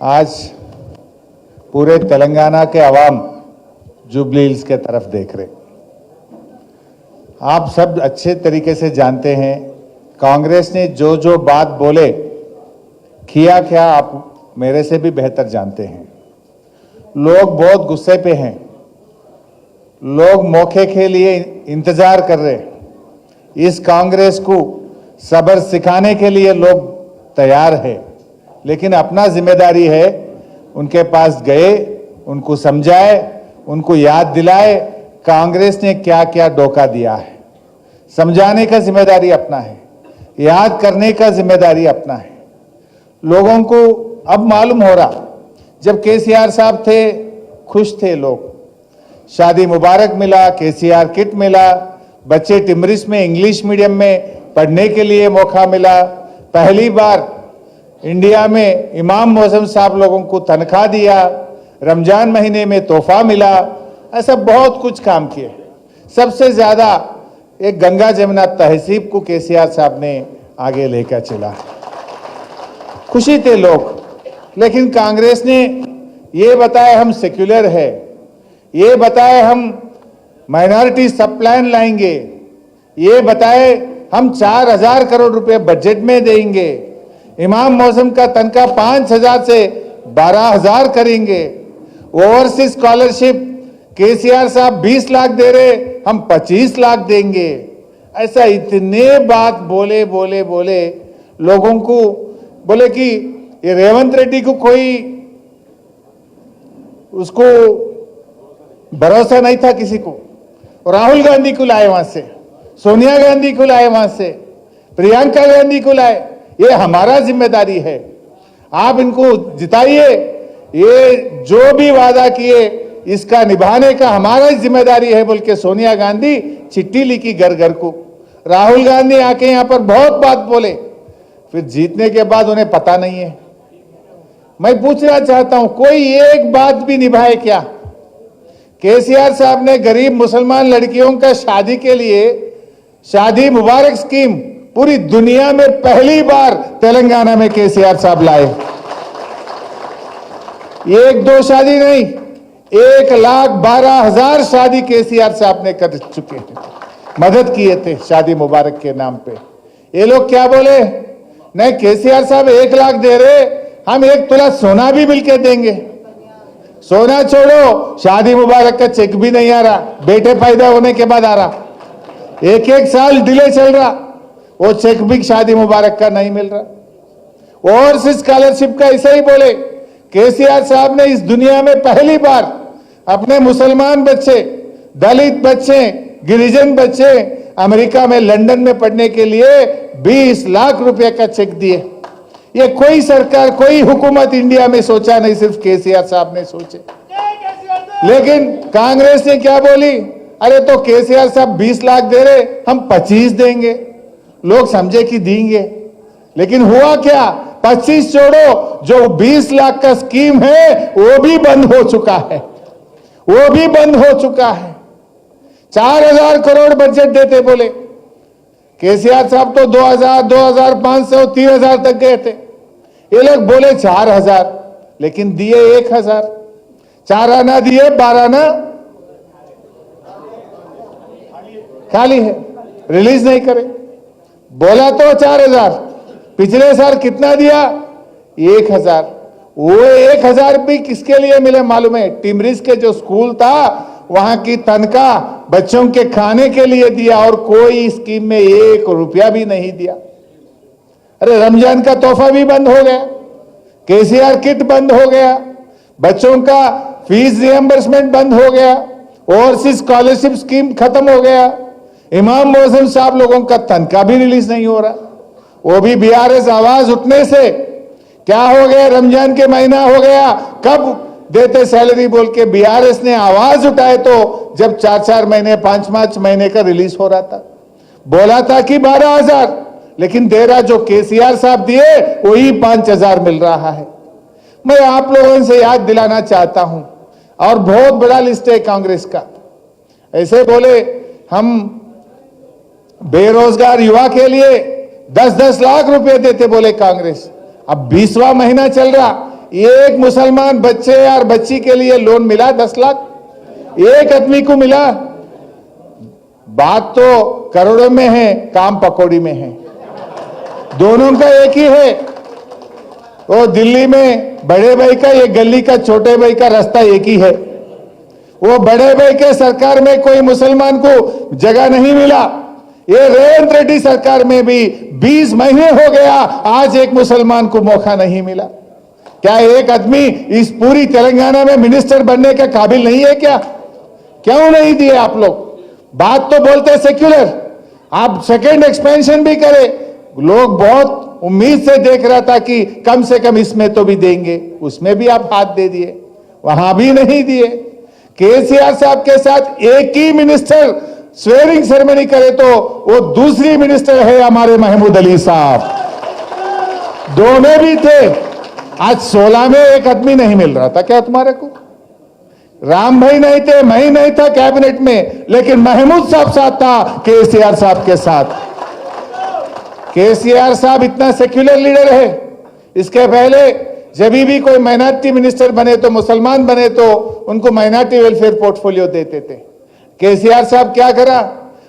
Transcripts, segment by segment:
आज पूरे तेलंगाना के अवाम जुबली हिल्स के तरफ देख रहे। आप सब अच्छे तरीके से जानते हैं कांग्रेस ने जो जो बात बोले किया क्या, आप मेरे से भी बेहतर जानते हैं। लोग बहुत गुस्से पे हैं, लोग मौके के लिए इंतजार कर रहे हैं। इस कांग्रेस को सब्र सिखाने के लिए लोग तैयार है, लेकिन अपना जिम्मेदारी है उनके पास गए, उनको समझाए, उनको याद दिलाए कांग्रेस ने क्या क्या धोखा दिया है। समझाने का जिम्मेदारी अपना है, याद करने का जिम्मेदारी अपना है। लोगों को अब मालूम हो रहा, जब केसीआर साहब थे खुश थे लोग, शादी मुबारक मिला, केसीआर किट मिला, बच्चे टिमरिस में इंग्लिश मीडियम में पढ़ने के लिए मौका मिला, पहली बार इंडिया में इमाम मौसम साहब लोगों को तनख्वाह दिया, रमजान महीने में तोहफा मिला, ऐसा बहुत कुछ काम किए। सबसे ज्यादा एक गंगा जमुना तहसीब को केसीआर साहब ने आगे लेकर चला, खुशी थे लोग। लेकिन कांग्रेस ने ये बताया हम सेक्युलर है, ये बताए हम माइनॉरिटी सब प्लान लाएंगे, ये बताए हम 4,000 करोड़ रुपए बजट में देंगे, इमाम मौसम का तनख्वाह 5,000 से 12,000 करेंगे, ओवरसीज स्कॉलरशिप केसीआर साहब 20 लाख दे रहे, हम 25 लाख देंगे। ऐसा इतने बात बोले बोले बोले लोगों को बोले कि ये रेवंत रेड्डी को कोई उसको भरोसा नहीं था किसी को। राहुल गांधी को लाए वहां से, सोनिया गांधी को लाए वहां से, प्रियंका गांधी को लाए। ये हमारा जिम्मेदारी है, आप इनको जिताइए, ये जो भी वादा किए इसका निभाने का हमारा जिम्मेदारी है बोल के सोनिया गांधी चिट्ठी लिखी घर घर को। राहुल गांधी आके यहां पर बहुत बात बोले, फिर जीतने के बाद उन्हें पता नहीं है। मैं पूछना चाहता हूं, कोई एक बात भी निभाए क्या? केसीआर साहब ने गरीब मुसलमान लड़कियों का शादी के लिए शादी मुबारक स्कीम पूरी दुनिया में पहली बार तेलंगाना में केसीआर साहब लाए। एक दो शादी नहीं, 1,12,000 शादी केसीआर साहब ने कर चुके हैं, मदद किए थे शादी मुबारक के नाम पे। ये लोग क्या बोले, नहीं केसीआर साहब 1 लाख दे रहे, हम 1 तोला सोना भी मिलके देंगे। सोना छोड़ो, शादी मुबारक का चेक भी नहीं आ रहा, बेटे पैदा होने के बाद आ रहा, 1-1 साल डिले चल रहा, वो चेक भी शादी मुबारक का नहीं मिल रहा। ओवरसीज स्कॉलरशिप का ऐसा ही बोले, केसीआर साहब ने इस दुनिया में पहली बार अपने मुसलमान बच्चे, दलित बच्चे, गिरिजन बच्चे अमेरिका में लंदन में पढ़ने के लिए 20 लाख रुपए का चेक दिए। ये कोई सरकार, कोई हुकूमत इंडिया में सोचा नहीं, सिर्फ केसीआर साहब ने सोचे। लेकिन कांग्रेस ने क्या बोली, अरे तो केसीआर साहब 20 लाख दे रहे, हम 25 देंगे। लोग समझे कि देंगे, लेकिन हुआ क्या, 25 छोड़ो, जो 20 लाख का स्कीम है वो भी बंद हो चुका है, वो भी बंद हो चुका है। 4,000 करोड़ बजट देते बोले, केसीआर साहब तो 2,000, 2,500, 3,000 तक गए थे। ये लोग बोले 4,000, लेकिन दिए 1,000। 4 आना दिए, 12 आना खाली है, रिलीज नहीं करे। बोला तो 4,000, पिछले साल कितना दिया, 1,000। वो 1,000 भी किसके लिए मिले मालूम है? टिमरिस के जो स्कूल था वहां की तनख्वाह बच्चों के खाने के लिए दिया, और कोई स्कीम में 1 रुपया भी नहीं दिया। अरे रमजान का तोहफा भी बंद हो गया, केसीआर किट बंद हो गया, बच्चों का फीस रिएम्बर्समेंट बंद हो गया, ओवरसीज स्कॉलरशिप स्कीम खत्म हो गया, इमाम मौसम साहब लोगों का तनख्वाह भी रिलीज नहीं हो रहा। वो भी बीआरएस आवाज उठने से क्या हो गया, रमजान के महीना हो गया, कब देते सैलरी बोल के बीआरएस ने आवाज उठाए, तो जब 4-4 महीने 5-5 महीने का रिलीज हो रहा था। बोला था कि 12,000, लेकिन दे रहा जो केसीआर साहब दिए वही 5,000 मिल रहा है। मैं आप लोगों से याद दिलाना चाहता हूं, और बहुत बड़ा लिस्ट है कांग्रेस का। ऐसे बोले हम बेरोजगार युवा के लिए 10-10 लाख रुपए देते बोले कांग्रेस। अब 20वां महीना चल रहा, एक मुसलमान बच्चे और बच्ची के लिए लोन मिला 10 लाख, एक आदमी को मिला। बात तो करोड़ों में है, काम पकौड़ी में है। दोनों का एक ही है। वो दिल्ली में बड़े भाई का, ये गली का छोटे भाई का रास्ता एक ही है। वो बड़े भाई के सरकार में कोई मुसलमान को जगह नहीं मिला। ये रेवंत रेड्डी सरकार में भी 20 महीने हो गया, आज एक मुसलमान को मौका नहीं मिला। क्या एक आदमी इस पूरी तेलंगाना में मिनिस्टर बनने के काबिल नहीं है क्या? क्यों नहीं दिए आप लोग? बात तो बोलते सेक्युलर, आप सेकेंड एक्सपेंशन भी करें। लोग बहुत उम्मीद से देख रहा था कि कम से कम इसमें तो भी देंगे, उसमें भी आप हाथ दे दिए, वहां भी नहीं दिए। केसीआर साहब के साथ एक ही मिनिस्टर स्वेरिंग सेरेमनी करे तो वो दूसरी मिनिस्टर है हमारे महमूद अली साहब, दोनों भी थे। आज 16 में एक आदमी नहीं मिल रहा था क्या तुम्हारे को? राम भाई नहीं थे, मैं ही नहीं था कैबिनेट में, लेकिन महमूद साहब साथ था केसीआर साहब के साथ। केसीआर साहब इतना सेक्युलर लीडर है, इसके पहले जब भी कोई माइनॉरिटी मिनिस्टर बने तो, मुसलमान बने तो उनको माइनॉरिटी वेलफेयर पोर्टफोलियो देते थे। केसीआर साहब क्या करा?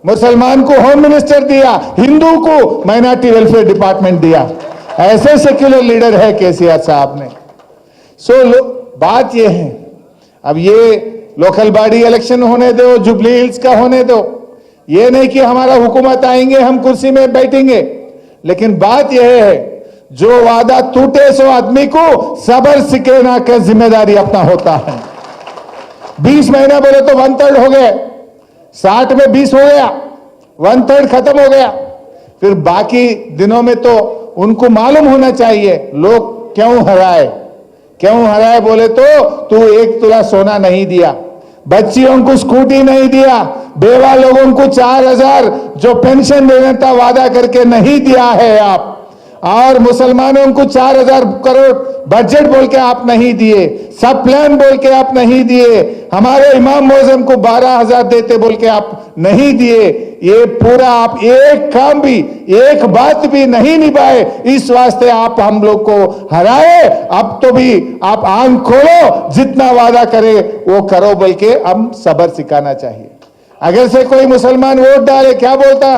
मुसलमान को होम मिनिस्टर दिया, हिंदू को माइनॉरिटी वेलफेयर डिपार्टमेंट दिया। ऐसे सेक्युलर लीडर है केसीआर साहब ने। बात यह है, अब ये लोकल बॉडी इलेक्शन होने दो, जुबली हिल्स का होने दो। ये नहीं कि हमारा हुकूमत आएंगे हम कुर्सी में बैठेंगे, लेकिन बात यह है जो वादा टूटे सो आदमी को सबर सिखाना का जिम्मेदारी अपना होता है। 20 महीना बोले तो 1/3 हो गए, 60 में 20 हो गया, 1/3 खत्म हो गया। फिर बाकी दिनों में तो उनको मालूम होना चाहिए लोग क्यों हराए बोले तो तू 1 तोला सोना नहीं दिया, बच्चियों को स्कूटी नहीं दिया, बेवा लोगों को 4,000 जो पेंशन देना था वादा करके नहीं दिया है आप, और मुसलमानों को 4,000 करोड़ बजट बोल के आप नहीं दिए, सब प्लान बोल के आप नहीं दिए, हमारे इमाम मौजम को 12,000 देते बोल के आप नहीं दिए। ये पूरा आप एक काम भी, एक बात भी नहीं निभाए, इस वास्ते आप हम लोग को हराए। अब तो भी आप आंख खोलो, जितना वादा करे वो करो बोल के हम सबर सिखाना चाहिए। अगर से कोई मुसलमान वोट डाले क्या बोलता?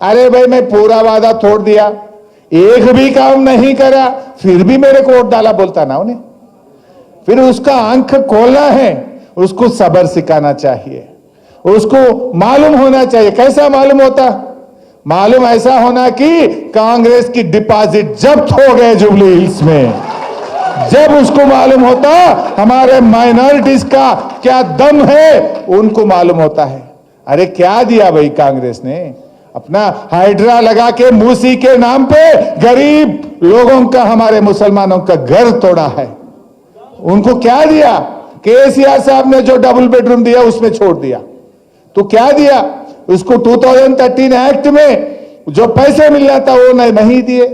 अरे भाई मैं पूरा वादा तोड़ दिया, एक भी काम नहीं करा, फिर भी मेरे को वोट डाला बोलता ना उन्हें। फिर उसका आंख खोलना है, उसको सबर सिखाना चाहिए, उसको मालूम होना चाहिए। कैसा मालूम होता? मालूम ऐसा होना कि कांग्रेस की डिपॉजिट जब्त हो गए जुबली हिल्स में, जब उसको मालूम होता हमारे माइनॉरिटीज का क्या दम है, उनको मालूम होता है। अरे क्या दिया भाई कांग्रेस ने? अपना हाइड्रा लगा के मूसी के नाम पे गरीब लोगों का, हमारे मुसलमानों का घर तोड़ा है। उनको क्या दिया? केसीआर साहब ने जो डबल बेडरूम दिया उसमें छोड़ दिया। तो क्या दिया उसको? 2013 एक्ट में जो पैसे मिलना था वो नहीं दिए।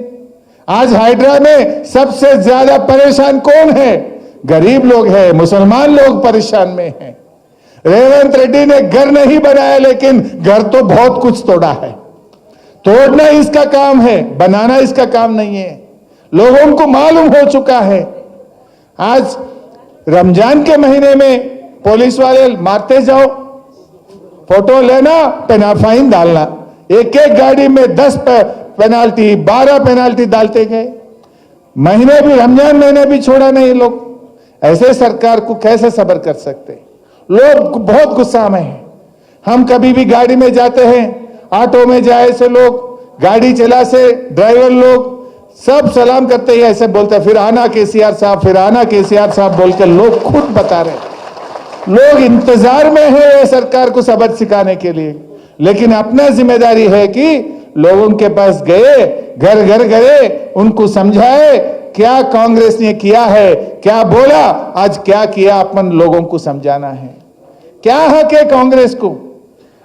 आज हाइड्रा में सबसे ज्यादा परेशान कौन है? गरीब लोग हैं, मुसलमान लोग परेशान में हैं। रेवंत रेड्डी ने घर नहीं बनाया, लेकिन घर तो बहुत कुछ तोड़ा है। तोड़ना इसका काम है, बनाना इसका काम नहीं है। लोगों को मालूम हो चुका है। आज रमजान के महीने में पुलिस वाले मारते जाओ, फोटो लेना, फाइन डालना, एक एक गाड़ी में 10 पेनाल्टी, 12 पेनाल्टी डालते गए। महीने भी, रमजान महीने भी छोड़ा नहीं लोग। ऐसे सरकार को कैसे सब्र कर सकते? लोग बहुत गुस्सा में हैं। हम कभी भी गाड़ी में जाते हैं, ऑटो में जाए से लोग, गाड़ी चला से ड्राइवर लोग सब सलाम करते ही ऐसे बोलते हैं, फिर आना केसीआर साहब, फिर आना केसीआर साहब बोल के लोग खुद बता रहे। लोग इंतजार में है ये सरकार को सबक सिखाने के लिए, लेकिन अपना जिम्मेदारी है कि लोगों के पास गए, घर घर गए, उनको समझाए क्या कांग्रेस ने किया है, क्या बोला, आज क्या किया, अपन लोगों को समझाना है। क्या हक है कांग्रेस को?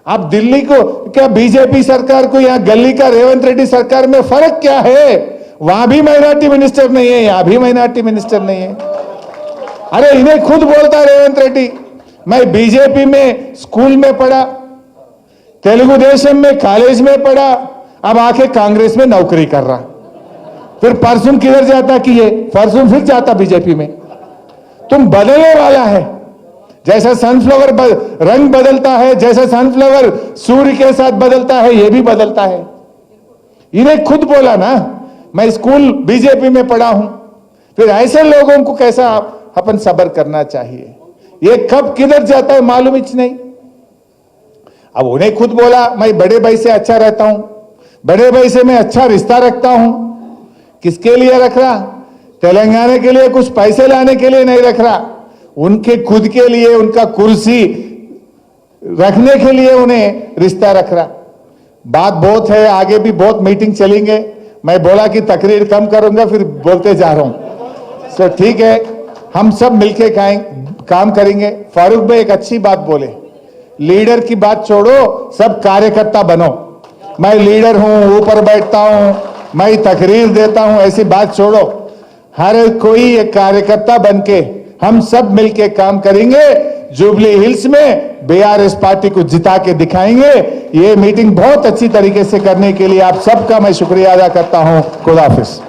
अब दिल्ली को क्या बीजेपी सरकार को, यहां गली का रेवंत रेड्डी सरकार में फर्क क्या है? वहां भी माइनॉरिटी मिनिस्टर नहीं है, यहां भी माइनॉरिटी मिनिस्टर नहीं है। अरे इन्हें खुद बोलता रेवंत रेड्डी, मैं बीजेपी में स्कूल में पढ़ा, तेलुगु देशम में कॉलेज में पढ़ा, अब आके कांग्रेस में नौकरी कर रहा। फिर परसों किधर जाता कि ये परसों फिर जाता बीजेपी में। तुम बदलने वाला है, जैसा सनफ्लावर रंग बदलता है, जैसा सनफ्लावर सूर्य के साथ बदलता है, ये भी बदलता है। इन्हें खुद बोला ना, मैं स्कूल बीजेपी में पढ़ा हूं। फिर ऐसे लोगों को कैसा अपन सब्र करना चाहिए, ये कब किधर जाता है मालूम ही नहीं। अब उन्हें खुद बोला मैं बड़े भाई से अच्छा रहता हूं, बड़े भाई से मैं अच्छा रिश्ता रखता हूं। किसके लिए रख रहा? तेलंगाना के लिए कुछ पैसे लाने के लिए नहीं रख रहा, उनके खुद के लिए, उनका कुर्सी रखने के लिए उन्हें रिश्ता रख रहा। बात बहुत है, आगे भी बहुत मीटिंग चलेंगे। मैं बोला कि तकरीर कम करूंगा, फिर बोलते जा रहा हूं। तो ठीक है, हम सब मिलके काम करेंगे। फारूक भाई एक अच्छी बात बोले, लीडर की बात छोड़ो, सब कार्यकर्ता बनो। मैं लीडर हूं, ऊपर बैठता हूं, मैं तकरीर देता हूं, ऐसी बात छोड़ो। हर कोई एक कार्यकर्ता बनके हम सब मिलके काम करेंगे, जुबली हिल्स में बीआरएस पार्टी को जिता के दिखाएंगे। ये मीटिंग बहुत अच्छी तरीके से करने के लिए आप सबका मैं शुक्रिया अदा करता हूं। खुदा हाफिज।